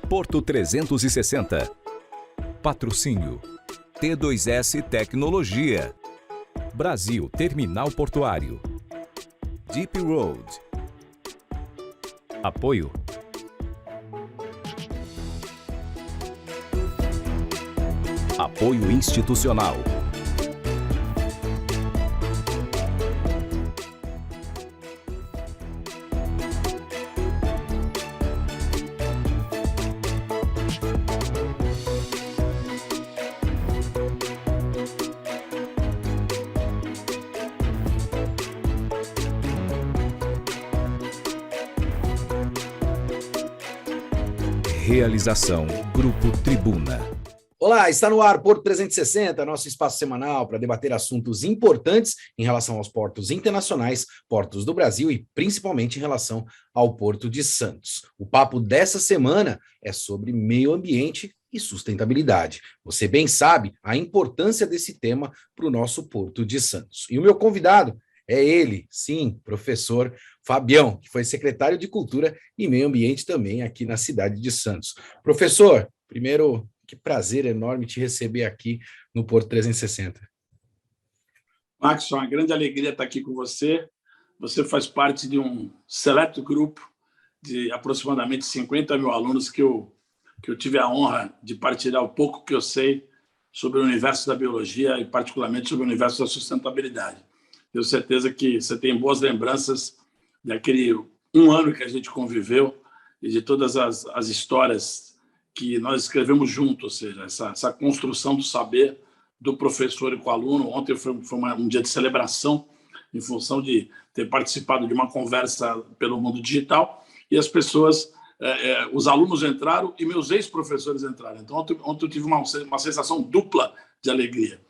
Porto 360. Patrocínio T2S Tecnologia. Brasil Terminal Portuário. Deep Road. Apoio Apoio institucional. Realização Grupo Tribuna. Olá, está no ar Porto 360, nosso espaço semanal para debater assuntos importantes em relação aos portos internacionais, portos do Brasil e principalmente em relação ao Porto de Santos. O papo dessa semana é sobre meio ambiente e sustentabilidade. Você bem sabe a importância desse tema para o nosso Porto de Santos. E o meu convidado é ele, sim, professor Fabião, que foi secretário de Cultura e Meio Ambiente também aqui na cidade de Santos. Professor, primeiro, que prazer enorme te receber aqui no Porto 360. Max, é uma grande alegria estar aqui com você. Você faz parte de um seleto grupo de aproximadamente 50 mil alunos que eu tive a honra de partilhar o pouco que eu sei sobre o universo da biologia e, particularmente, sobre o universo da sustentabilidade. Tenho certeza que você tem boas lembranças daquele um ano que a gente conviveu e de todas as histórias que nós escrevemos juntos, ou seja, essa construção do saber do professor e com o aluno. Ontem foi um dia de celebração em função de ter participado de uma conversa pelo mundo digital e as pessoas, os alunos entraram e meus ex-professores entraram. Então, ontem eu tive uma sensação dupla de alegria.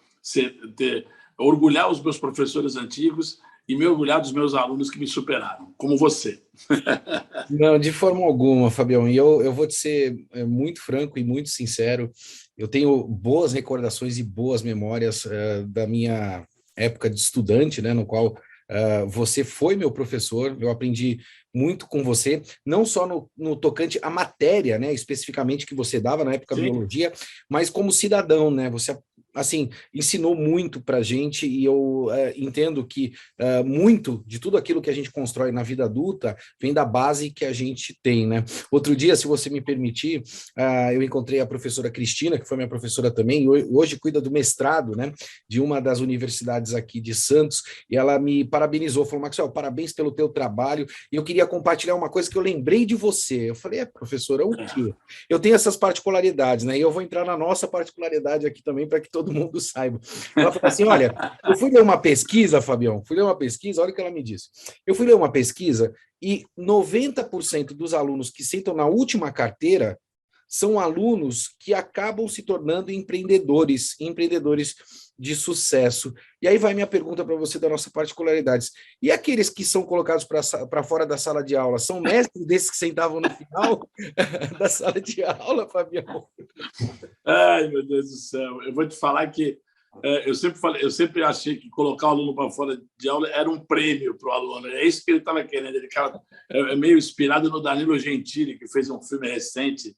Orgulhar os meus professores antigos e me orgulhar dos meus alunos que me superaram, como você. Não, de forma alguma, Fabião. E eu vou te ser muito franco e muito sincero. Eu tenho boas recordações e boas memórias da minha época de estudante, né, no qual você foi meu professor. Eu aprendi muito com você, não só no tocante à matéria, né, especificamente que você dava na época de biologia, mas como cidadão, né? Você assim, ensinou muito para a gente e eu entendo que muito de tudo aquilo que a gente constrói na vida adulta vem da base que a gente tem, né? Outro dia, se você me permitir, eu encontrei a professora Cristina, que foi minha professora também, e hoje cuida do mestrado, né, de uma das universidades aqui de Santos, e ela me parabenizou, falou, Maxwell, parabéns pelo teu trabalho, e eu queria compartilhar uma coisa que eu lembrei de você. Eu falei, professora, o quê? Eu tenho essas particularidades, né, e eu vou entrar na nossa particularidade aqui também para que todo mundo saiba. Ela falou assim, olha, eu fui ler uma pesquisa, Fabião, olha o que ela me disse. Eu fui ler uma pesquisa e 90% dos alunos que sentam na última carteira são alunos que acabam se tornando empreendedores de sucesso. E aí vai minha pergunta para você da nossa particularidades. E aqueles que são colocados para fora da sala de aula, são mestres desses que sentavam no final da sala de aula, Fabião? Ai, meu Deus do céu. Eu vou te falar que eu sempre achei que colocar o aluno para fora de aula era um prêmio para o aluno. É isso que ele estava querendo. Ele é meio inspirado no Danilo Gentili, que fez um filme recente,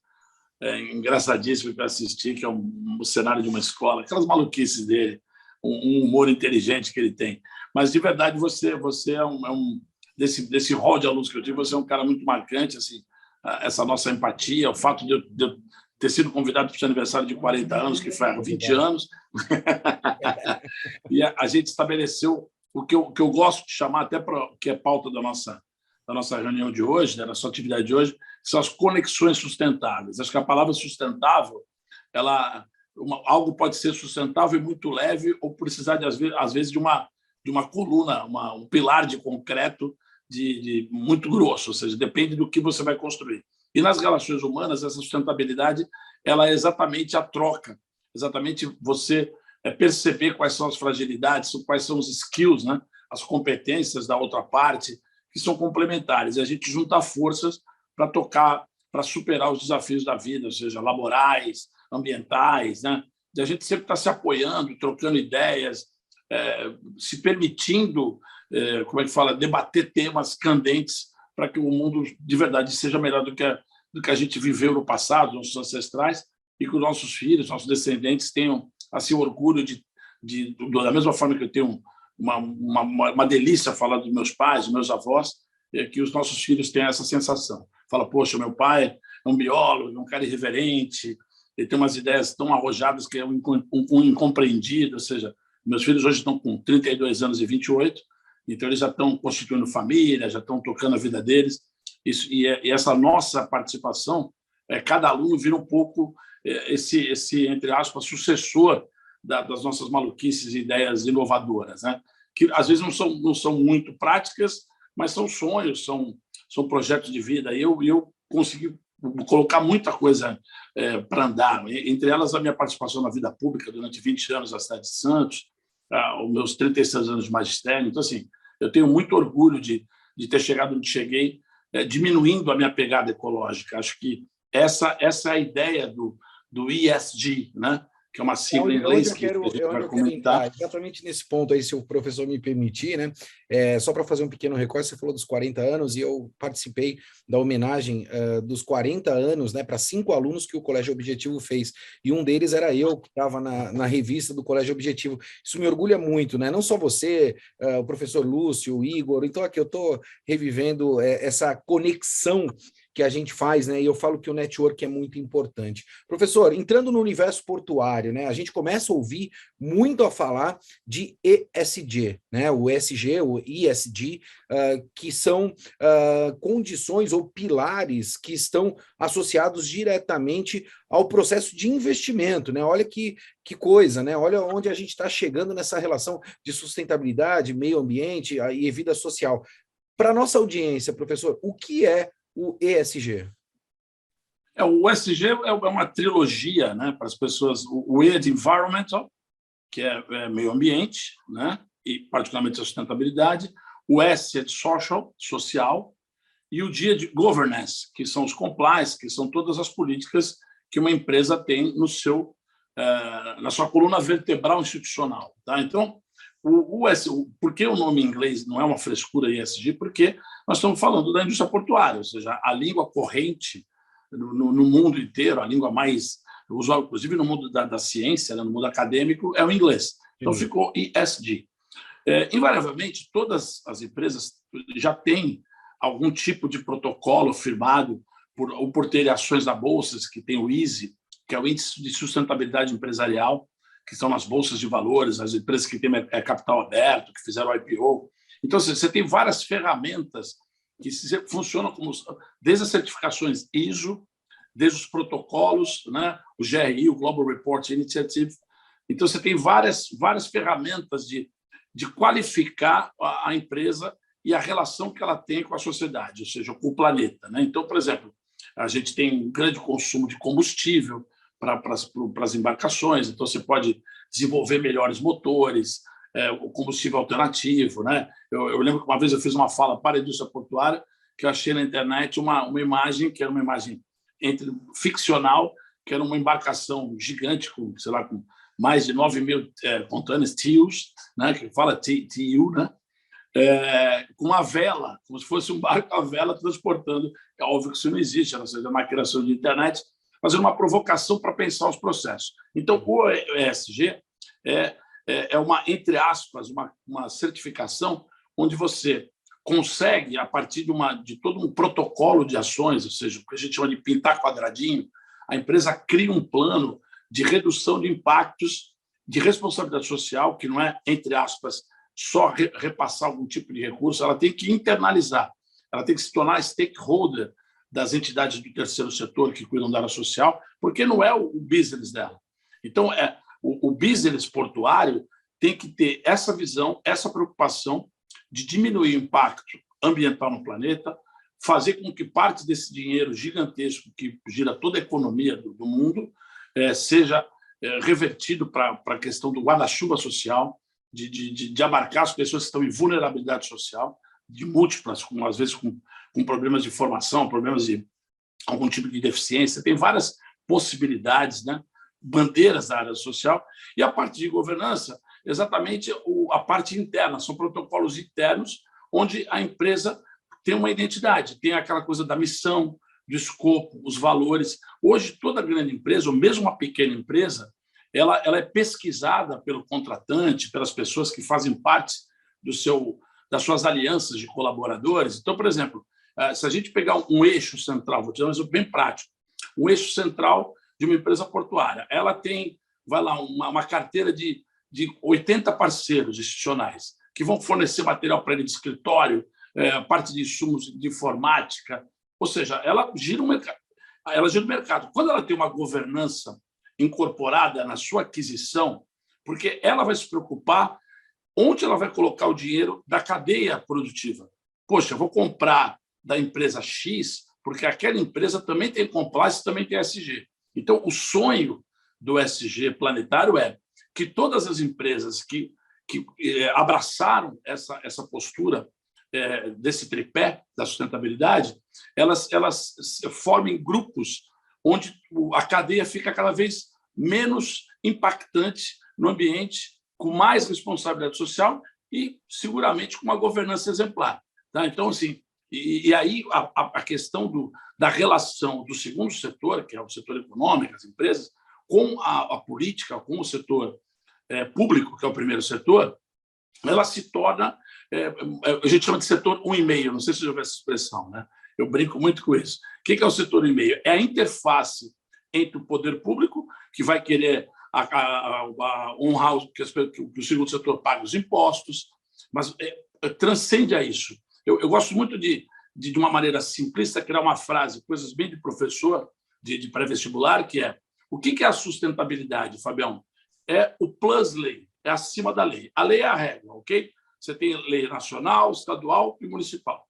engraçadíssimo para assistir, que é um cenário de uma escola, aquelas maluquices dele, um humor inteligente que ele tem. Mas, de verdade, você é desse rol de alunos que eu tive, você é um cara muito marcante, assim, essa nossa empatia, o fato de eu ter sido convidado para o seu aniversário de 40 anos, que foi há 20 anos, e a gente estabeleceu o que eu gosto de chamar, até que é pauta da nossa reunião de hoje, da nossa atividade de hoje, são as conexões sustentáveis. Acho que a palavra sustentável, algo pode ser sustentável e muito leve ou precisar, às vezes, de uma coluna, um pilar de concreto de muito grosso, ou seja, depende do que você vai construir. E nas relações humanas, essa sustentabilidade ela é exatamente a troca, exatamente você perceber quais são as fragilidades, quais são os skills, né? As competências da outra parte, que são complementares. E a gente junta forças para tocar, para superar os desafios da vida, ou seja, laborais, ambientais, né? E a gente sempre está se apoiando, trocando ideias, se permitindo, como é que fala, debater temas candentes para que o mundo de verdade seja melhor do do que a gente viveu no passado, nossos ancestrais, e que os nossos filhos, nossos descendentes tenham assim, orgulho da mesma forma que eu tenho uma delícia falar dos meus pais, dos meus avós, que os nossos filhos tenham essa sensação. Fala, poxa, meu pai é um biólogo, é um cara irreverente, ele tem umas ideias tão arrojadas que é um incompreendido, ou seja, meus filhos hoje estão com 32 anos e 28, então eles já estão constituindo família, já estão tocando a vida deles, e essa nossa participação, cada aluno vira um pouco esse entre aspas, sucessor das nossas maluquices e ideias inovadoras, né? Que às vezes não são muito práticas, mas são sonhos, são projetos de vida. E eu consegui colocar muita coisa para andar, entre elas a minha participação na vida pública durante 20 anos na cidade de Santos, os meus 36 anos de magistério. Então, assim, eu tenho muito orgulho de ter chegado onde cheguei, diminuindo a minha pegada ecológica. Acho que essa é a ideia do ESG, né? Que é uma sigla em inglês que a gente vai comentar. Exatamente nesse ponto aí, se o professor me permitir, né? Só para fazer um pequeno recorte, você falou dos 40 anos e eu participei da homenagem dos 40 anos, né, para 5 alunos que o Colégio Objetivo fez, e um deles era eu, que estava na revista do Colégio Objetivo. Isso me orgulha muito, né? Não só você, o professor Lúcio, o Igor, então aqui eu estou revivendo essa conexão que a gente faz, né? E eu falo que o network é muito importante. Professor, entrando no universo portuário, né? A gente começa a ouvir muito a falar de ESG, né? O ESG, o ESG, que são condições ou pilares que estão associados diretamente ao processo de investimento, né? Olha que coisa, né? Olha onde a gente está chegando nessa relação de sustentabilidade, meio ambiente e vida social. Para a nossa audiência, professor, o que é o ESG? O ESG é uma trilogia, né, para as pessoas. O E é de environmental, que é meio ambiente, né, e particularmente a sustentabilidade. O S é de social, e o G é de governance, que são os compliance, que são todas as políticas que uma empresa tem na sua coluna vertebral institucional. Tá? Então, por que o nome em inglês não é uma frescura ESG? Porque nós estamos falando da indústria portuária, ou seja, a língua corrente no mundo inteiro, a língua mais usual, inclusive no mundo da ciência, né, no mundo acadêmico, é o inglês. Então, ficou ESG. Invariavelmente, todas as empresas já têm algum tipo de protocolo firmado por terem ações na bolsa, que tem o ISE, que é o Índice de Sustentabilidade Empresarial, que são as bolsas de valores, as empresas que têm capital aberto, que fizeram IPO. Então, você tem várias ferramentas que funcionam desde as certificações ISO, desde os protocolos, né? O GRI, o Global Report Initiative. Então, você tem várias ferramentas de qualificar a empresa e a relação que ela tem com a sociedade, ou seja, com o planeta, né? Então, por exemplo, a gente tem um grande consumo de combustível para as embarcações, então você pode desenvolver melhores motores, o combustível alternativo, né? Eu lembro que uma vez eu fiz uma fala para a indústria portuária que eu achei na internet uma imagem que era uma imagem ficcional, que era uma embarcação gigante com mais de 9.000 contêineres, TEUs, né? Que fala TEU, né? Com uma vela, como se fosse um barco a vela transportando. É óbvio que isso não existe, ou seja, uma criação de internet, fazendo uma provocação para pensar os processos. Então, o ESG é uma, entre aspas, uma certificação onde você consegue, a partir de todo um protocolo de ações, ou seja, o que a gente chama de pintar quadradinho, a empresa cria um plano de redução de impactos de responsabilidade social, que não é, entre aspas, só repassar algum tipo de recurso, ela tem que internalizar, ela tem que se tornar stakeholder das entidades do terceiro setor que cuidam da área social, porque não é o business dela. Então, o business portuário tem que ter essa visão, essa preocupação de diminuir o impacto ambiental no planeta, fazer com que parte desse dinheiro gigantesco que gira toda a economia do mundo seja revertido para a questão do guarda-chuva social, de abarcar as pessoas que estão em vulnerabilidade social, de múltiplas, às vezes com problemas de formação, problemas de algum tipo de deficiência. Tem várias possibilidades, né? Bandeiras da área social. E a parte de governança, exatamente a parte interna, são protocolos internos onde a empresa tem uma identidade, tem aquela coisa da missão, do escopo, os valores. Hoje, toda grande empresa, ou mesmo uma pequena empresa, ela é pesquisada pelo contratante, pelas pessoas que fazem parte das suas alianças de colaboradores. Então, por exemplo, se a gente pegar um eixo central, vou te dar um exemplo bem prático, um eixo central de uma empresa portuária, ela tem, vai lá, uma carteira de 80 parceiros institucionais que vão fornecer material para ele de escritório, parte de insumos de informática, ou seja, ela gira o mercado. Quando ela tem uma governança incorporada na sua aquisição, porque ela vai se preocupar onde ela vai colocar o dinheiro da cadeia produtiva. Poxa, eu vou comprar da empresa X, porque aquela empresa também tem compliance, também tem ESG. Então, o sonho do ESG planetário é que todas as empresas que abraçaram essa postura desse tripé da sustentabilidade, elas formem grupos onde a cadeia fica cada vez menos impactante no ambiente, com mais responsabilidade social e, seguramente, com uma governança exemplar. Tá? Então, assim, e aí a questão da relação do segundo setor, que é o setor econômico, as empresas, com a política, com o setor público, que é o primeiro setor, ela se torna, a gente chama de setor 1,5, não sei se você já ouviu essa expressão, né? Eu brinco muito com isso. O que é o setor 1,5? É a interface entre o poder público, que vai querer honrar que o segundo setor pague os impostos, mas transcende a isso. Eu gosto muito de uma maneira simplista, criar uma frase, coisas bem de professor, de pré-vestibular, que é: o que é a sustentabilidade, Fabião? É o plus lei, é acima da lei. A lei é a regra, ok? Você tem lei nacional, estadual e municipal.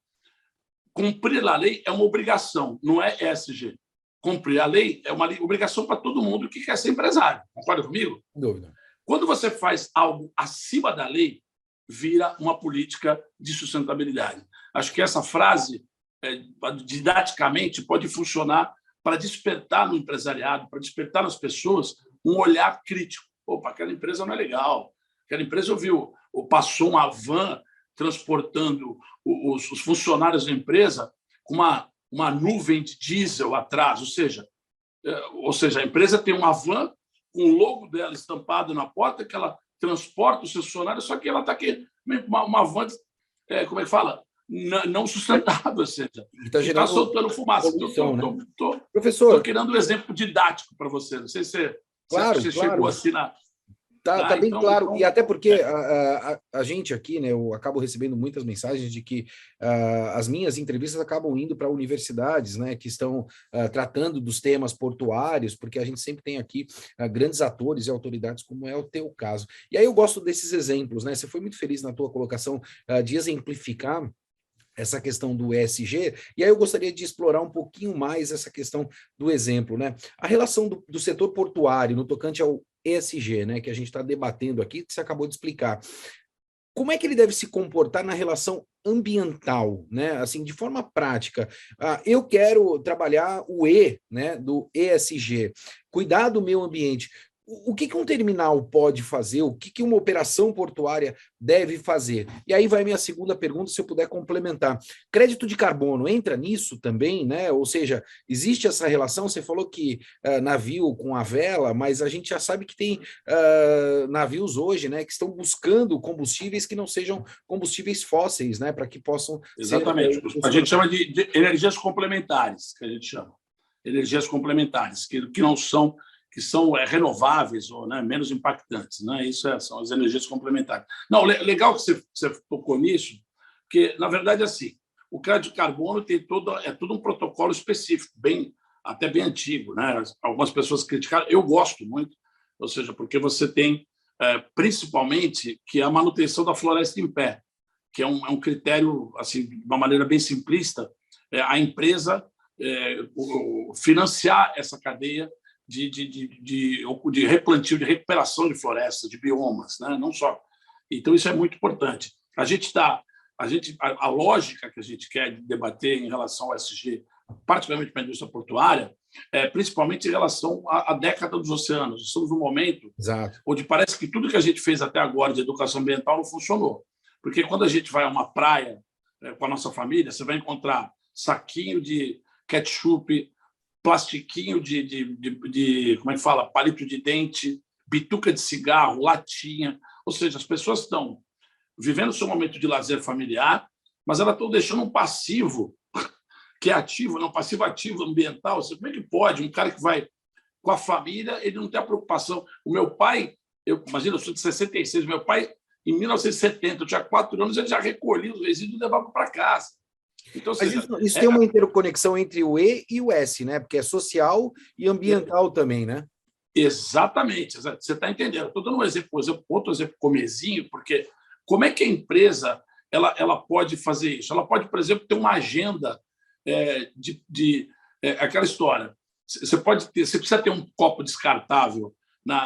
Cumprir a lei é uma obrigação, não é ESG. Cumprir a lei é uma obrigação para todo mundo que quer ser empresário. Concorda comigo? Dúvida. Quando você faz algo acima da lei, vira uma política de sustentabilidade. Acho que essa frase, didaticamente, pode funcionar para despertar no empresariado, para despertar nas pessoas um olhar crítico. Opa, aquela empresa não é legal. Aquela empresa passou uma van transportando os funcionários da empresa com uma nuvem de diesel atrás. Ou seja, a empresa tem uma van com o logo dela estampado na porta, que ela transporta os seus funcionários, só que ela está aqui, uma van, como é que fala? Não sustentável, ou seja, está soltando fumaça. Estou querendo um exemplo didático para você. Não sei se você chegou assim na... Tá bem claro, e até porque a gente aqui, né, eu acabo recebendo muitas mensagens de que as minhas entrevistas acabam indo para universidades, né, que estão tratando dos temas portuários, porque a gente sempre tem aqui grandes atores e autoridades, como é o teu caso. E aí eu gosto desses exemplos, né? Você foi muito feliz na tua colocação de exemplificar essa questão do ESG, e aí eu gostaria de explorar um pouquinho mais essa questão do exemplo, né? A relação do setor portuário no tocante ao ESG, né, que a gente está debatendo aqui, que você acabou de explicar. Como é que ele deve se comportar na relação ambiental, né? Assim, de forma prática. Eu quero trabalhar o E, né, do ESG, cuidar do meio ambiente. O que um terminal pode fazer? O que uma operação portuária deve fazer? E aí vai minha segunda pergunta, se eu puder complementar. Crédito de carbono entra nisso também, né? Ou seja, existe essa relação? Você falou que navio com a vela, mas a gente já sabe que tem navios hoje, né, que estão buscando combustíveis que não sejam combustíveis fósseis, né, para que possam... Exatamente. A gente chama de energias complementares, que a gente chama. Energias complementares, que não são... que são renováveis ou, né, menos impactantes, né? Isso são as energias complementares. Não, legal que você tocou nisso, porque, na verdade, assim, o crédito de carbono tem todo um protocolo específico, até bem antigo, né? Algumas pessoas criticaram, eu gosto muito, ou seja, porque você tem, principalmente, que é a manutenção da floresta em pé, que é um critério, assim, de uma maneira bem simplista, a empresa financiar essa cadeia de replantio, de recuperação de florestas, de biomas, né? Não só. Então, isso é muito importante. A lógica que a gente quer debater em relação ao ESG, particularmente para a indústria portuária, principalmente em relação à década dos oceanos. Estamos num momento onde parece que tudo que a gente fez até agora de educação ambiental não funcionou. Porque quando a gente vai a uma praia com a nossa família, você vai encontrar saquinho de ketchup, plastiquinho como é que fala? Palito de dente, bituca de cigarro, latinha. Ou seja, as pessoas estão vivendo seu momento de lazer familiar, mas elas estão deixando um passivo que é ativo, não passivo ativo ambiental. Como é que pode? Um cara que vai com a família, ele não tem a preocupação. O meu pai, imagina, eu sou de 66, meu pai, em 1970, eu tinha 4 anos, ele já recolhia os resíduos e levava para casa. Então, seja, isso tem uma interconexão entre o E e o S, né? Porque é social e ambiental também, né? Exatamente, você está entendendo. Estou dando outro exemplo comezinho, porque como é que a empresa ela pode fazer isso? Ela pode, por exemplo, ter uma agenda aquela história. Você precisa ter um copo descartável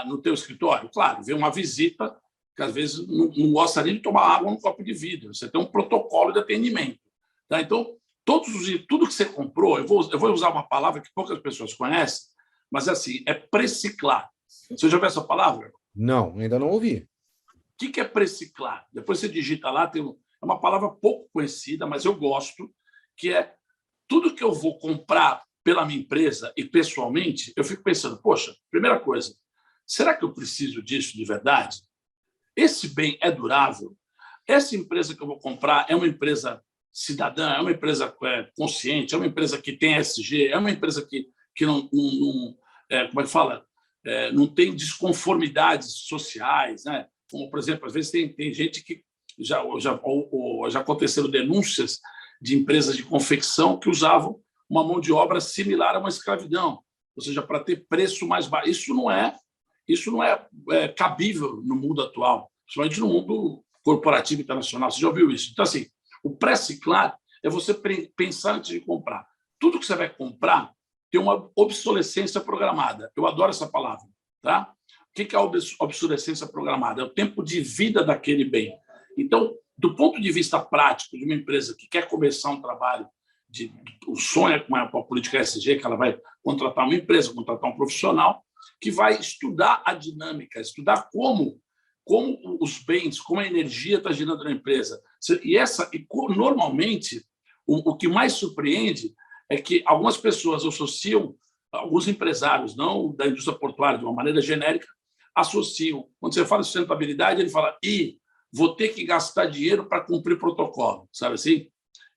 no teu escritório? Claro, vem uma visita que às vezes não gosta nem de tomar água num copo de vidro. Você tem um protocolo de atendimento. Tá? Então, tudo que você comprou, eu vou usar uma palavra que poucas pessoas conhecem, mas assim, é preciclar. Você já ouviu essa palavra? Não, ainda não ouvi. O que é preciclar? Depois você digita lá, é uma palavra pouco conhecida, mas eu gosto, que é tudo que eu vou comprar pela minha empresa e pessoalmente, eu fico pensando, poxa, primeira coisa, será que eu preciso disso de verdade? Esse bem é durável? Essa empresa que eu vou comprar é uma empresa cidadã, é uma empresa consciente, é uma empresa que tem ESG, é uma empresa que não como é que fala? Não tem desconformidades sociais, né? Como, por exemplo, às vezes tem gente que já aconteceram denúncias de empresas de confecção que usavam uma mão de obra similar a uma escravidão, ou seja, para ter preço mais baixo. Isso não é cabível no mundo atual, principalmente no mundo corporativo internacional. Você já ouviu isso? Então, assim, o pré-ciclar é você pensar antes de comprar. Tudo que você vai comprar tem uma obsolescência programada. Eu adoro essa palavra. Tá? O que é a obsolescência programada? É o tempo de vida daquele bem. Então, do ponto de vista prático de uma empresa que quer começar um trabalho, o sonho é com a política ESG, que ela vai contratar uma empresa, contratar um profissional, que vai estudar a dinâmica, estudar como os bens, como a energia está girando na empresa. E normalmente, o que mais surpreende é que algumas pessoas associam, alguns empresários, não da indústria portuária, de uma maneira genérica, associam. Quando você fala de sustentabilidade, ele fala, vou ter que gastar dinheiro para cumprir protocolo, sabe assim?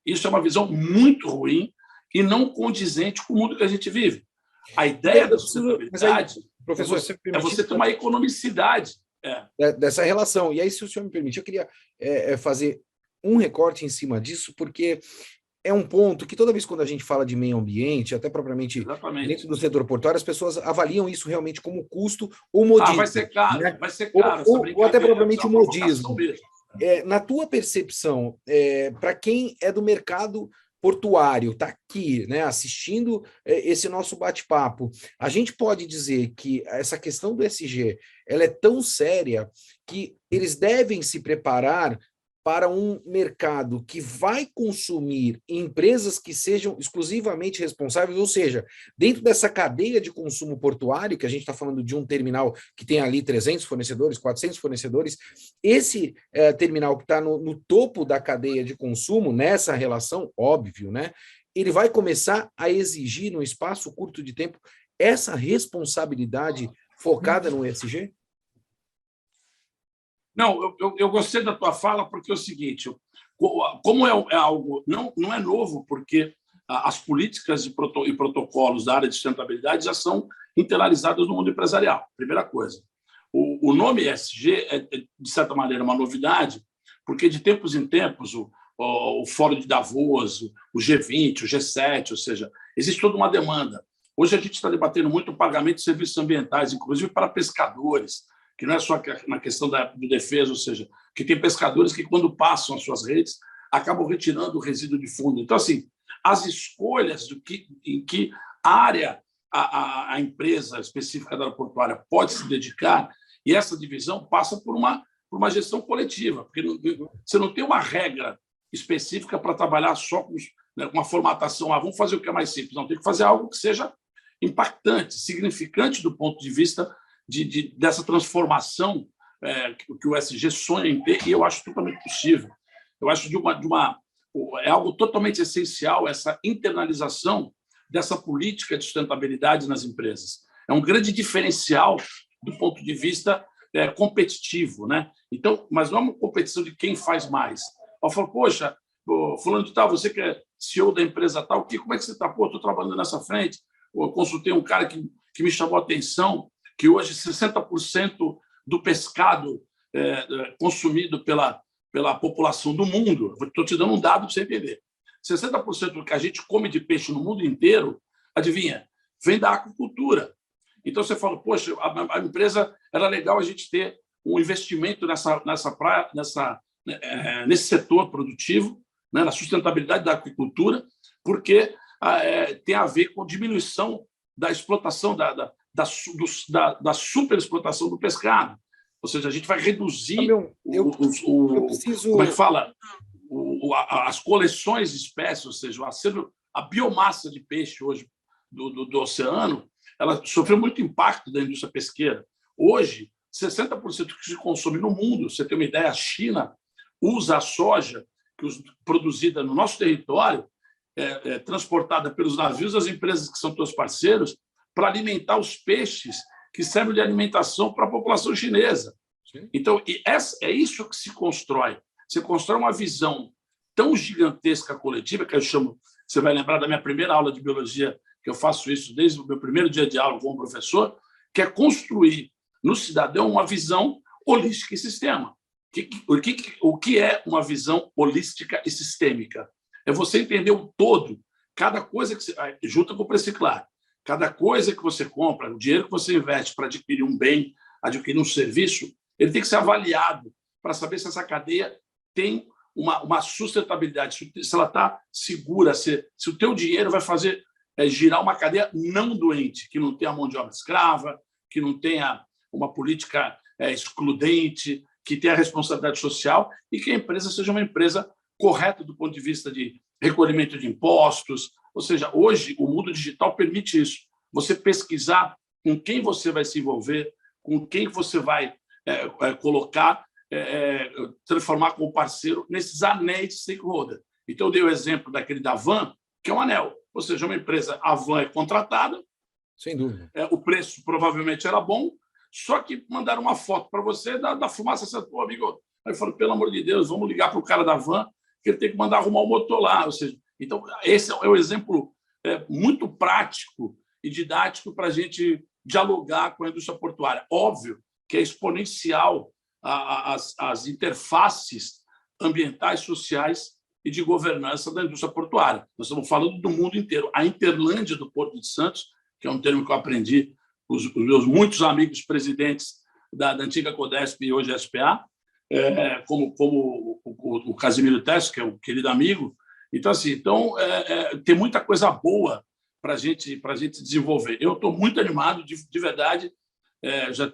Isso é uma visão muito ruim e não condizente com o mundo que a gente vive. A ideia da sustentabilidade professor, é você ter uma economicidade. Dessa relação. E aí, se o senhor me permite, eu queria fazer um recorte em cima disso, porque é um ponto que toda vez quando a gente fala de meio ambiente, até propriamente Exatamente. Dentro do setor portuário, as pessoas avaliam isso realmente como custo ou modismo. Vai ser caro, né? vai ser caro. Ou até propriamente o modismo. Na tua percepção, para quem é do mercado portuário, está aqui, né, assistindo esse nosso bate-papo, a gente pode dizer que essa questão do ESG ela é tão séria que eles devem se preparar para um mercado que vai consumir empresas que sejam exclusivamente responsáveis, ou seja, dentro dessa cadeia de consumo portuário, que a gente está falando de um terminal que tem ali 300 fornecedores, 400 fornecedores, esse terminal que está no topo da cadeia de consumo, nessa relação, óbvio, né, ele vai começar a exigir, num espaço curto de tempo, essa responsabilidade focada no ESG? Não, eu gostei da tua fala porque é o seguinte, como é algo, não é novo, porque as políticas e protocolos da área de sustentabilidade já são internalizadas no mundo empresarial, primeira coisa. O nome ESG é, de certa maneira, uma novidade, porque de tempos em tempos o Fórum de Davos, o G20, o G7, ou seja, existe toda uma demanda. Hoje a gente está debatendo muito o pagamento de serviços ambientais, inclusive para pescadores, que não é só na questão do defesa, ou seja, que tem pescadores que, quando passam as suas redes, acabam retirando o resíduo de fundo. Então, assim, as escolhas em que área a empresa específica da aeroportuária pode se dedicar, e essa divisão passa por uma gestão coletiva, porque você não tem uma regra específica para trabalhar só com uma formatação. Vamos fazer o que é mais simples. Não, tem que fazer algo que seja impactante, significante do ponto de vista dessa transformação que o ESG sonha em ter, e eu acho totalmente possível. Eu acho é algo totalmente essencial essa internalização dessa política de sustentabilidade nas empresas. É um grande diferencial do ponto de vista competitivo, né? Então, mas não é uma competição de quem faz mais. Eu falo, poxa, fulano de tal, você que é CEO da empresa tal, como é que você está? Pô, estou trabalhando nessa frente. Eu consultei um cara que me chamou a atenção, que hoje 60% do pescado consumido pela população do mundo, estou te dando um dado para você entender, 60% do que a gente come de peixe no mundo inteiro, adivinha, vem da aquacultura. Então, você fala, poxa, a empresa, era legal a gente ter um investimento nesse setor produtivo, né, na sustentabilidade da agricultura, porque tem a ver com diminuição da explotação, da superexplotação do pescado. Ou seja, a gente vai reduzir como é que fala? As coleções de espécies, ou seja, a biomassa de peixe hoje do oceano, ela sofreu muito impacto da indústria pesqueira. Hoje, 60% do que se consome no mundo, você tem uma ideia, a China usa a soja produzida no nosso território, transportada pelos navios das empresas que são teus parceiros, para alimentar os peixes que servem de alimentação para a população chinesa. Sim. Então, é isso que se constrói. Você constrói uma visão tão gigantesca coletiva, que eu chamo, você vai lembrar da minha primeira aula de biologia, que eu faço isso desde o meu primeiro dia de aula como professor, que é construir no cidadão uma visão holística e sistema. O que é uma visão holística e sistêmica? É você entender o todo, cada coisa que você... Junta com o preço claro. Cada coisa que você compra, o dinheiro que você investe para adquirir um bem, adquirir um serviço, ele tem que ser avaliado para saber se essa cadeia tem uma sustentabilidade, se ela está segura, se o teu dinheiro vai fazer girar uma cadeia não doente, que não tenha mão de obra escrava, que não tenha uma política excludente, que tenha responsabilidade social e que a empresa seja uma empresa correta do ponto de vista de recolhimento de impostos. Ou seja, hoje o mundo digital permite isso. Você pesquisar com quem você vai se envolver, com quem você vai colocar, transformar como parceiro nesses anéis de stakeholder. Então, eu dei o exemplo daquele da Van, que é um anel. Ou seja, uma empresa, a Van é contratada, sem dúvida. O preço provavelmente era bom, só que mandaram uma foto para você da fumaça. Você falou, amigo, aí eu falei, pelo amor de Deus, vamos ligar para o cara da Van, que ele tem que mandar arrumar o motor lá. Ou seja, então, esse é o exemplo muito prático e didático para a gente dialogar com a indústria portuária. Óbvio que é exponencial as interfaces ambientais, sociais e de governança da indústria portuária. Nós estamos falando do mundo inteiro. A Interlândia do Porto de Santos, que é um termo que eu aprendi com os meus muitos amigos presidentes da antiga Codesp e hoje SPA, como o Casimiro Tess, que é um querido amigo. Então, assim, tem muita coisa boa para a gente desenvolver. Eu estou muito animado, de verdade,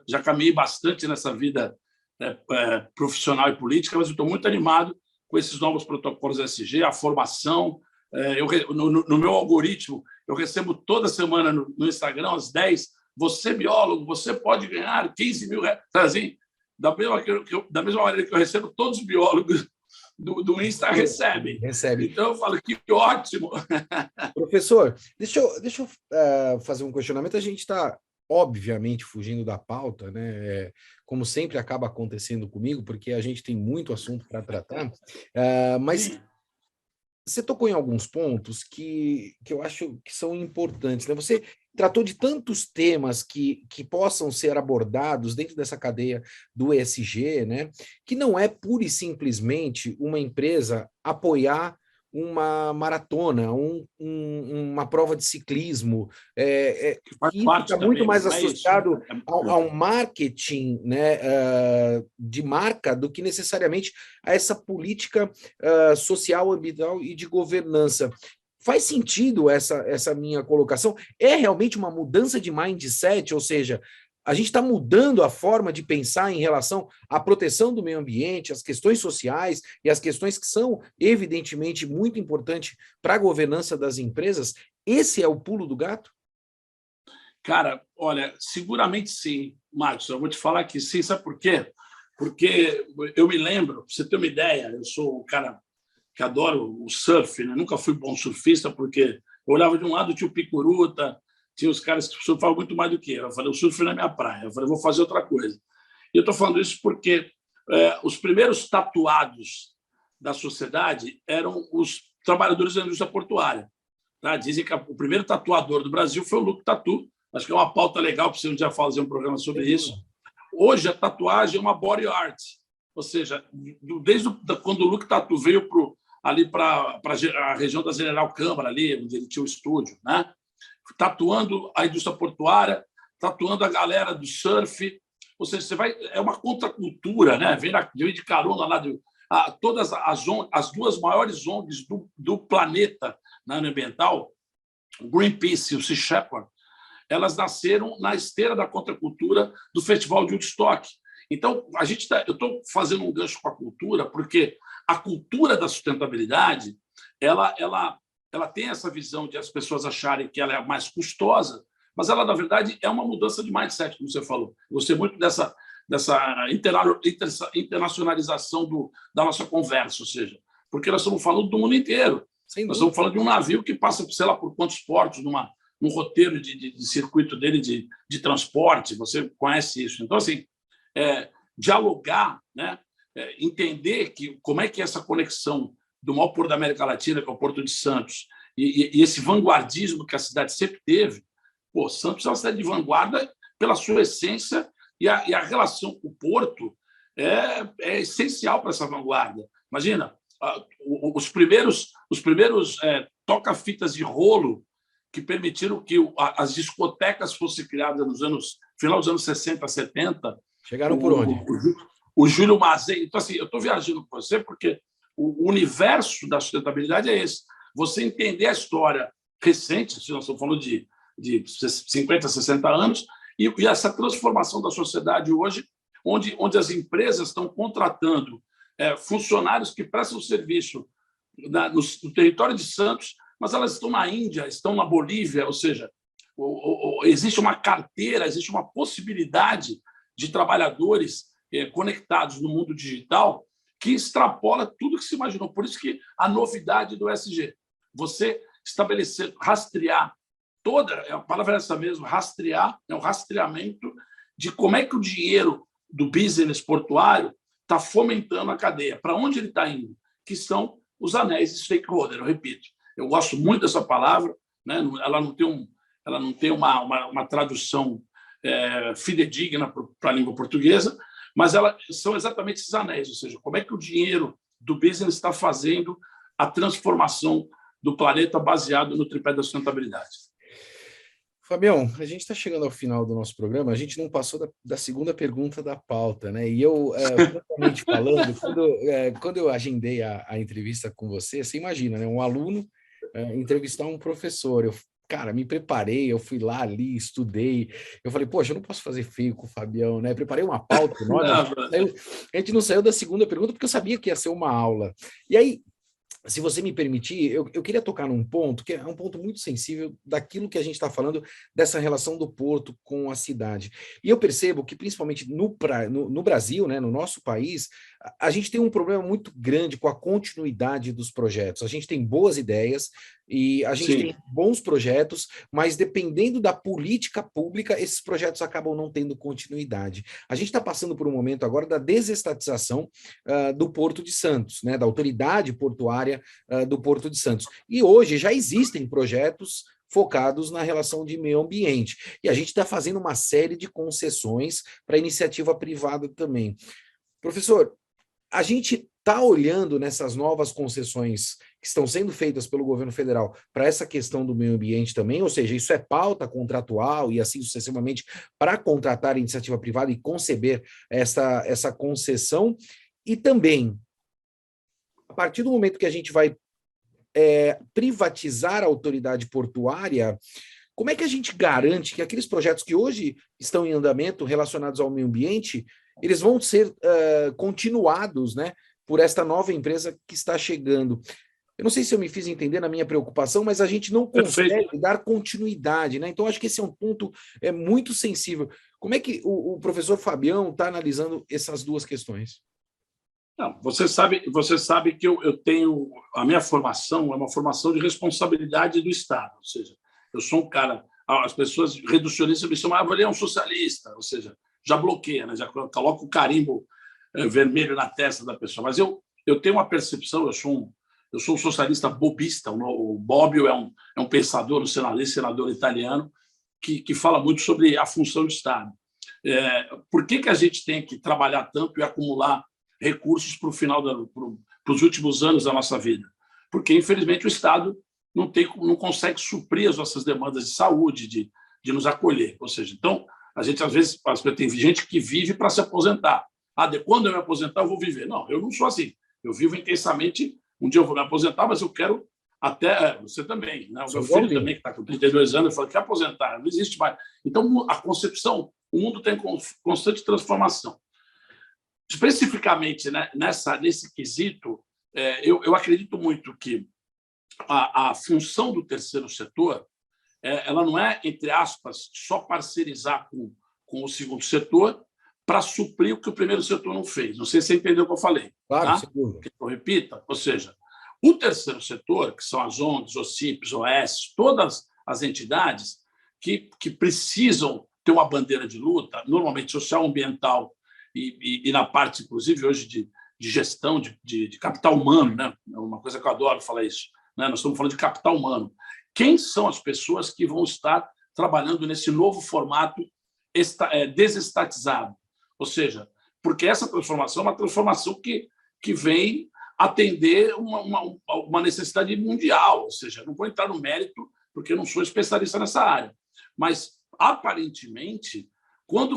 já caminhei bastante nessa vida profissional e política, mas eu estou muito animado com esses novos protocolos ESG, a formação. No meu algoritmo, eu recebo toda semana no Instagram, às 10, você, biólogo, você pode ganhar 15 mil reais. Assim, da mesma maneira que eu recebo, todos os biólogos do Insta recebem. Então, eu falo, que ótimo! Professor, deixa eu fazer um questionamento. A gente está, obviamente, fugindo da pauta, né? Como sempre acaba acontecendo comigo, porque a gente tem muito assunto para tratar, mas... Sim. Você tocou em alguns pontos que eu acho que são importantes, né? Você tratou de tantos temas que possam ser abordados dentro dessa cadeia do ESG, né? Que não é pura e simplesmente uma empresa apoiar uma maratona, uma prova de ciclismo, que está muito mais associado ao marketing, né, de marca do que necessariamente a essa política social, ambiental e de governança. Faz sentido essa minha colocação? É realmente uma mudança de mindset, ou seja, a gente está mudando a forma de pensar em relação à proteção do meio ambiente, as questões sociais e as questões que são, evidentemente, muito importantes para a governança das empresas. Esse é o pulo do gato? Cara, olha, seguramente sim, Marcos. Eu vou te falar que sim, sabe por quê? Porque eu me lembro, para você ter uma ideia, eu sou um cara que adoro o surf, né? Nunca fui bom surfista porque Eu olhava de um lado, tinha o Picuruta, tinha os caras que surfavam muito mais do que eu. Eu falei, o surf não é minha praia. Eu falei, vou fazer outra coisa. E eu estou falando isso porque os primeiros tatuados da sociedade eram os trabalhadores da indústria portuária. Tá? Dizem que o primeiro tatuador do Brasil foi o Luke Tatu. Acho que é uma pauta legal para você um dia fazer um programa sobre isso. Hoje, a tatuagem é uma body art. Ou seja, desde quando o Luke Tatu veio ali para a região da General Câmara, ali, onde ele tinha o estúdio, né? Tatuando a indústria portuária, tatuando a galera do surf. Ou seja, é uma contracultura, né? Vem de carona lá todas as duas maiores ONGs do planeta na área ambiental, o Greenpeace e o Sea Shepherd, elas nasceram na esteira da contracultura do Festival de Woodstock. Então, eu estou fazendo um gancho com a cultura, porque a cultura da sustentabilidade ela tem essa visão de as pessoas acharem que ela é mais custosa, mas ela, na verdade, é uma mudança de mindset, como você falou. Eu gostei muito dessa internacionalização da nossa conversa, ou seja, porque nós estamos falando do mundo inteiro. Nós estamos falando de um navio que passa, sei lá, por quantos portos num roteiro de circuito dele de transporte. Você conhece isso. Então, assim, dialogar, né? Entender como é que essa conexão do maior porto da América Latina, que é o Porto de Santos, e esse vanguardismo que a cidade sempre teve. Santos é uma cidade de vanguarda pela sua essência, e a relação com o porto é essencial para essa vanguarda. Imagina, os primeiros toca-fitas de rolo que permitiram que as discotecas fossem criadas final dos anos 60, 70. Chegaram por onde? O Júlio Mazei. Então, assim, eu estou viajando com você porque o universo da sustentabilidade é esse. Você entender a história recente, se nós estamos falando de 50, 60 anos, e essa transformação da sociedade hoje, onde as empresas estão contratando funcionários que prestam serviço no território de Santos, mas elas estão na Índia, estão na Bolívia, ou seja, existe uma carteira, existe uma possibilidade de trabalhadores conectados no mundo digital que extrapola tudo que se imaginou. Por isso que a novidade do ESG, você estabelecer, rastrear a palavra é essa mesmo, rastrear, é um rastreamento de como é que o dinheiro do business portuário está fomentando a cadeia, para onde ele está indo, que são os anéis de stakeholder, eu repito. Eu gosto muito dessa palavra, né? Ela não tem uma tradução fidedigna para a língua portuguesa, mas são exatamente esses anéis, ou seja, como é que o dinheiro do business está fazendo a transformação do planeta baseado no tripé da sustentabilidade. Fabião, a gente está chegando ao final do nosso programa, a gente não passou da segunda pergunta da pauta, né? E eu, francamente falando, quando eu agendei a entrevista com você imagina, né? Um aluno entrevistar um professor. Cara, me preparei, eu fui lá ali, estudei. Eu falei, poxa, eu não posso fazer feio com o Fabião, né? Preparei uma pauta. A gente não saiu da segunda pergunta porque eu sabia que ia ser uma aula. E aí, se você me permitir, eu queria tocar num ponto que é um ponto muito sensível daquilo que a gente está falando, dessa relação do porto com a cidade. E eu percebo que, principalmente no Brasil, né, no nosso país, a gente tem um problema muito grande com a continuidade dos projetos. A gente tem boas ideias e a gente tem bons projetos, mas dependendo da política pública, esses projetos acabam não tendo continuidade. A gente está passando por um momento agora da desestatização do Porto de Santos, né, da autoridade portuária do Porto de Santos. E hoje já existem projetos focados na relação de meio ambiente. E a gente está fazendo uma série de concessões para iniciativa privada também. Professor, a gente está olhando nessas novas concessões que estão sendo feitas pelo governo federal para essa questão do meio ambiente também, ou seja, isso é pauta contratual e assim sucessivamente para contratar a iniciativa privada e conceber essa concessão. E também, a partir do momento que a gente vai privatizar a autoridade portuária, como é que a gente garante que aqueles projetos que hoje estão em andamento relacionados ao meio ambiente, eles vão ser continuados, né, por esta nova empresa que está chegando? Eu não sei se eu me fiz entender na minha preocupação, mas a gente não consegue dar continuidade, né? Então, acho que esse é um ponto muito sensível. Como é que o professor Fabião está analisando essas duas questões? Não, você sabe que eu tenho a minha formação é uma formação de responsabilidade do Estado, ou seja, eu sou um cara, as pessoas reducionistas me chamam, ele é um socialista, ou seja, já bloqueia, né? Já coloca o carimbo vermelho na testa da pessoa. Mas eu tenho uma percepção, eu sou um socialista bobista, o Bobbio é um pensador, um senador italiano, que fala muito sobre a função do Estado. Por que a gente tem que trabalhar tanto e acumular recursos para o final, para os últimos anos da nossa vida? Porque, infelizmente, o Estado não consegue suprir as nossas demandas de saúde, de nos acolher. Ou seja, então, a gente, às vezes, tem gente que vive para se aposentar. Quando eu me aposentar, eu vou viver. Não, eu não sou assim. Eu vivo intensamente. Um dia eu vou me aposentar, mas eu quero até... Você também. Né? O meu filho também, que está com 32 anos, eu falo, quer aposentar? Não existe mais. Então, a concepção, o mundo tem constante transformação. Especificamente, né, nesse quesito, eu acredito muito que a função do terceiro setor ela não é, entre aspas, só parcerizar com o segundo setor para suprir o que o primeiro setor não fez. Não sei se você entendeu o que eu falei. Claro, tá? seguro. Que eu repita. Ou seja, o terceiro setor, que são as ONGs, OCIPs, OS, todas as entidades que precisam ter uma bandeira de luta, normalmente social, ambiental e na parte, inclusive, hoje de gestão de capital humano, né? É uma coisa que eu adoro falar isso. Né? Nós estamos falando de capital humano. Quem são as pessoas que vão estar trabalhando nesse novo formato desestatizado? Ou seja, porque essa transformação é uma transformação que vem atender uma necessidade mundial. Ou seja, não vou entrar no mérito, porque eu não sou especialista nessa área. Mas, aparentemente, quando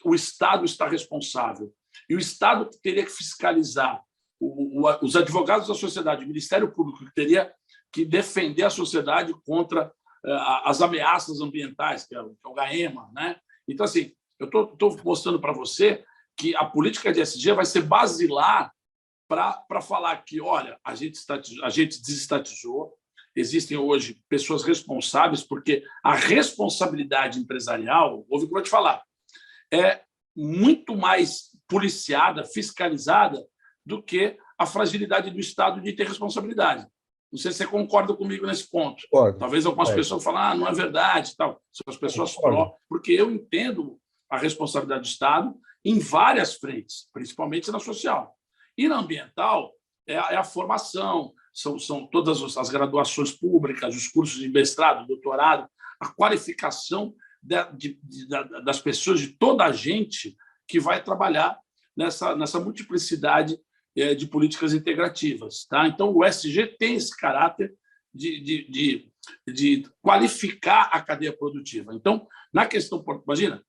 o Estado está responsável e o Estado teria que fiscalizar os advogados da sociedade, o Ministério Público que teria que defender a sociedade contra as ameaças ambientais, que é o GAEMA, né? Então, assim, eu estou mostrando para você que a política de ESG vai ser basilar para falar que, olha, a gente desestatizou, existem hoje pessoas responsáveis, porque a responsabilidade empresarial, ouve o que eu vou te falar, é muito mais policiada, fiscalizada, do que a fragilidade do Estado de ter responsabilidade. Não sei se você concorda comigo nesse ponto. Concordo. Talvez algumas pessoas falem, não é verdade, tal. São as pessoas porque eu entendo a responsabilidade do Estado em várias frentes, principalmente na social. E na ambiental, é a formação, são todas as graduações públicas, os cursos de mestrado, doutorado, a qualificação das pessoas, de toda a gente que vai trabalhar nessa multiplicidade de políticas integrativas. Tá? Então, o ESG tem esse caráter de qualificar a cadeia produtiva. Então, na questão... Imagina,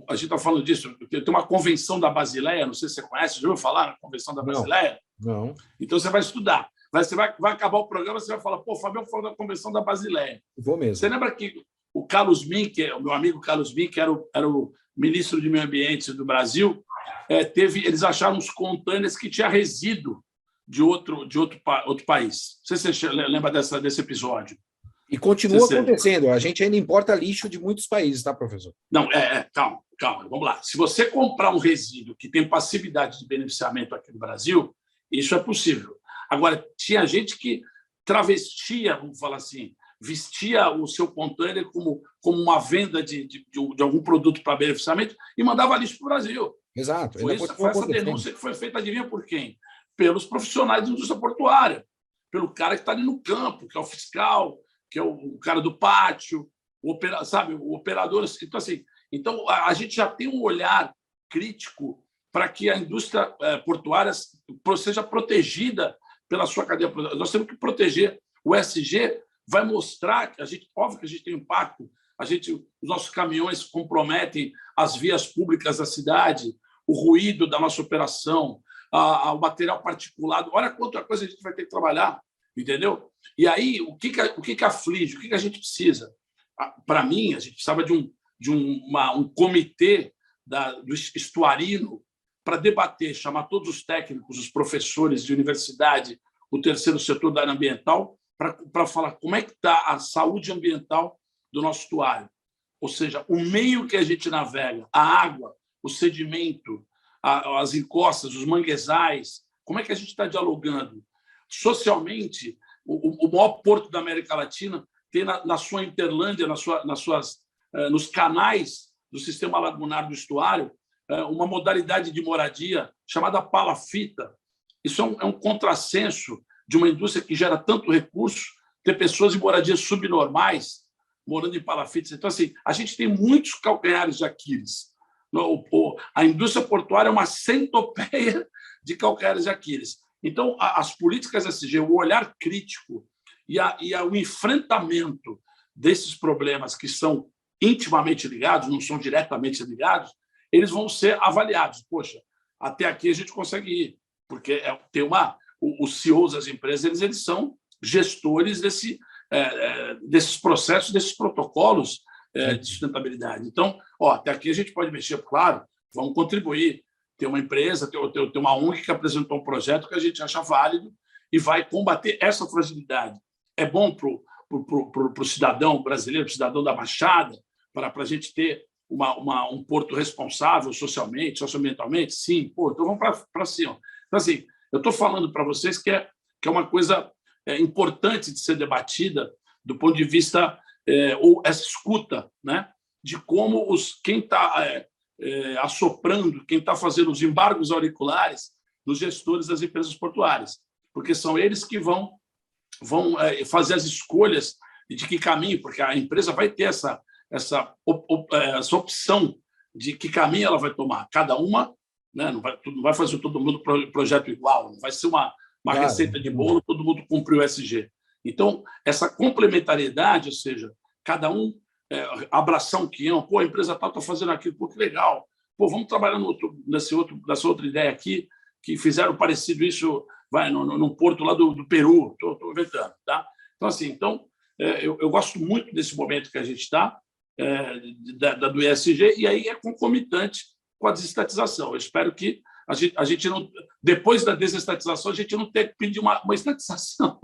a gente está falando disso, tem uma convenção da Basileia, não sei se você conhece, já ouviu falar na convenção da Basileia? Não. Então, você vai estudar. Você vai acabar o programa, você vai falar, pô, Fabião falou da convenção da Basileia. Vou mesmo. Você lembra que o Carlos Mink, o meu amigo Carlos Mink, era o ministro de Meio Ambiente do Brasil, eles acharam uns contêineres que tinha resíduo de outro país. Não sei se você lembra desse episódio. E continua acontecendo. A gente ainda importa lixo de muitos países, tá, professor? Não, calma. Vamos lá. Se você comprar um resíduo que tem passividade de beneficiamento aqui no Brasil, isso é possível. Agora, tinha gente que travestia, vamos falar assim, vestia o seu contêiner como uma venda de algum produto para beneficiamento e mandava lixo para o Brasil. Exato. Foi essa denúncia que foi feita, adivinha por quem? Pelos profissionais da indústria portuária, pelo cara que está ali no campo, que é o fiscal, que é o cara do pátio, o operador. Então, a gente já tem um olhar crítico para que a indústria portuária seja protegida pela sua cadeia produtiva. Nós temos que proteger. O ESG vai mostrar que óbvio que a gente tem impacto, os nossos caminhões comprometem as vias públicas da cidade, o ruído da nossa operação, o material particulado. Olha quanta coisa a gente vai ter que trabalhar, entendeu? E aí, o que aflige? O que a gente precisa? Para mim, a gente precisava de um comitê do estuarino para debater, chamar todos os técnicos, os professores de universidade, o terceiro setor da área ambiental, para falar como é que está a saúde ambiental do nosso estuário. Ou seja, o meio que a gente navega, a água, o sedimento, as encostas, os manguezais, como é que a gente está dialogando? Socialmente, o maior porto da América Latina tem na sua hinterlândia, nos canais do sistema lagunar do estuário, uma modalidade de moradia chamada palafita. Isso é um contrassenso de uma indústria que gera tanto recurso, ter pessoas em moradias subnormais morando em palafitas. Então, assim, a gente tem muitos calcanhares de Aquiles. A indústria portuária é uma centopeia de calcanhares de Aquiles. Então, as políticas SG, o olhar crítico e o enfrentamento desses problemas que são intimamente ligados, não são diretamente ligados, eles vão ser avaliados. Poxa, até aqui a gente consegue ir, porque os CEOs das empresas eles são gestores desses processos, desses protocolos de sustentabilidade. Então, até aqui a gente pode mexer, claro, vamos contribuir. Tem uma empresa, tem uma ONG que apresentou um projeto que a gente acha válido e vai combater essa fragilidade. É bom para o cidadão brasileiro, para o cidadão da Baixada, para a gente ter um porto responsável socialmente, socioambientalmente? Sim. Então vamos para cima. Então, assim, eu estou falando para vocês que é uma coisa importante de ser debatida do ponto de vista ou essa escuta, né, de como quem está assoprando, quem está fazendo os embargos auriculares dos gestores das empresas portuárias, porque são eles que vão fazer as escolhas de que caminho, porque a empresa vai ter essa opção de que caminho ela vai tomar. Cada uma, né, não vai fazer todo mundo projeto igual, não vai ser uma receita de bolo, todo mundo cumpre o ESG. Então, essa complementariedade, ou seja, cada um abraçar um quinhão, a empresa tal está fazendo aquilo, que legal, vamos trabalhar nessa outra ideia aqui, que fizeram parecido isso num porto lá do Peru, estou inventando. Tá? Então, assim, eu gosto muito desse momento que a gente está, do ESG, e aí é concomitante com a desestatização. Eu espero que a gente não, depois da desestatização, a gente não tenha que pedir uma estatização.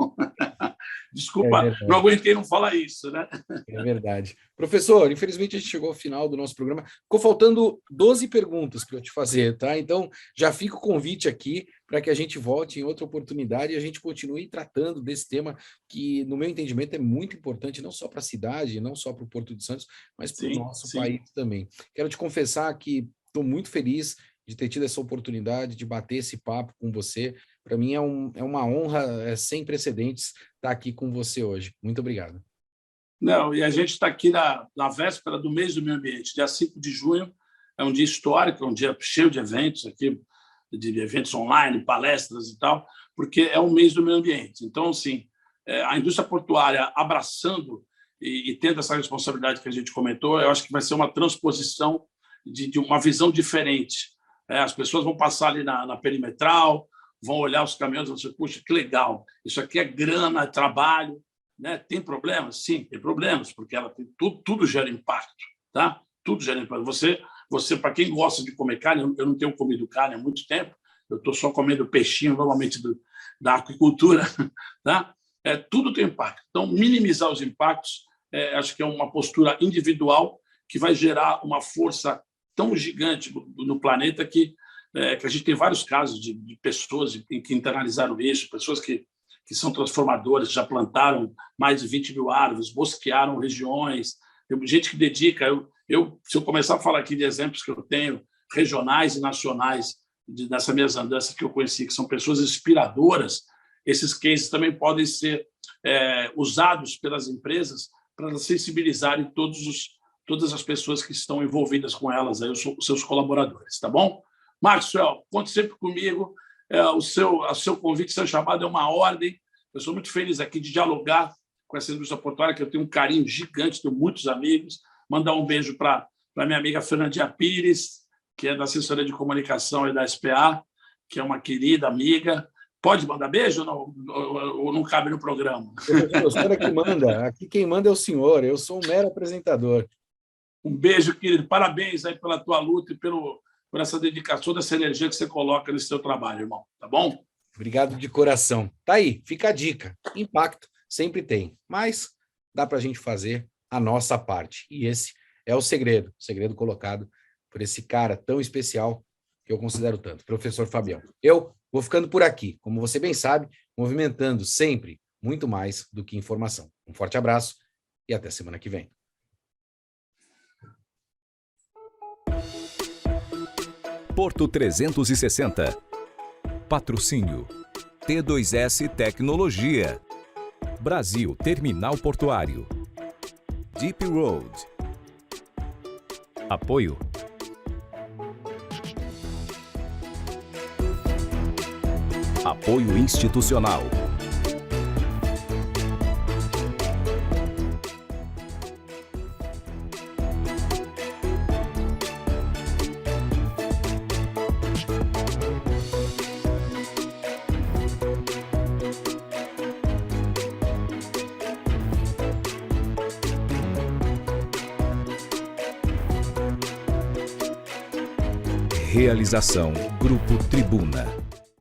Desculpa, não aguentei não falar isso, né? É verdade. Professor, infelizmente a gente chegou ao final do nosso programa. Ficou faltando 12 perguntas para eu te fazer, tá? Então, já fica o convite aqui para que a gente volte em outra oportunidade e a gente continue tratando desse tema que, no meu entendimento, é muito importante, não só para a cidade, não só para o Porto de Santos, mas para o nosso país também. Quero te confessar que estou muito feliz de ter tido essa oportunidade de bater esse papo com você. Para mim é uma honra sem precedentes estar aqui com você hoje. Muito obrigado. Não, e a gente está aqui na véspera do mês do meio ambiente, dia 5 de junho, é um dia histórico, é um dia cheio de eventos aqui, de eventos online, palestras e tal, porque é o mês do meio ambiente. Então, assim, a indústria portuária abraçando e tendo essa responsabilidade que a gente comentou, eu acho que vai ser uma transposição de uma visão diferente. As pessoas vão passar ali na perimetral, vão olhar os caminhões e vão dizer, puxa, que legal, isso aqui é grana, é trabalho, né? Tem problemas? Sim, tem problemas, porque ela tem tudo gera impacto, tá? Tudo gera impacto. Você, para quem gosta de comer carne, eu não tenho comido carne há muito tempo, eu estou só comendo peixinho, normalmente da aquicultura, tá? Tudo tem impacto. Então, minimizar os impactos, acho que é uma postura individual que vai gerar uma força tão gigante no planeta que a gente tem vários casos de pessoas que internalizaram isso, pessoas que são transformadoras, já plantaram mais de 20 mil árvores, bosquearam regiões, gente que dedica. Se eu começar a falar aqui de exemplos que eu tenho, regionais e nacionais, dessas minhas andanças que eu conheci, que são pessoas inspiradoras, esses cases também podem ser usados pelas empresas para sensibilizarem todas as pessoas que estão envolvidas com elas, aí, os seus colaboradores, tá bom? Maxwell, conte sempre comigo, o seu convite, seu chamado é uma ordem, eu sou muito feliz aqui de dialogar com essa indústria portuária, que eu tenho um carinho gigante, tenho muitos amigos, mandar um beijo para minha amiga Fernandinha Pires, que é da assessoria de comunicação e da SPA, que é uma querida amiga. Pode mandar beijo ou não cabe no programa? O senhor é que manda, aqui quem manda é o senhor, eu sou um mero apresentador. Um beijo, querido. Parabéns aí pela tua luta e por essa dedicação, dessa energia que você coloca nesse seu trabalho, irmão. Tá bom? Obrigado de coração. Tá aí, fica a dica. Impacto sempre tem, mas dá para a gente fazer a nossa parte. E esse é o segredo colocado por esse cara tão especial, que eu considero tanto, professor Fabião. Eu vou ficando por aqui, como você bem sabe, movimentando sempre muito mais do que informação. Um forte abraço e até semana que vem. Porto 360. Patrocínio T2S Tecnologia. Brasil Terminal Portuário. Deep Road. Apoio Apoio institucional. Realização Grupo Tribuna.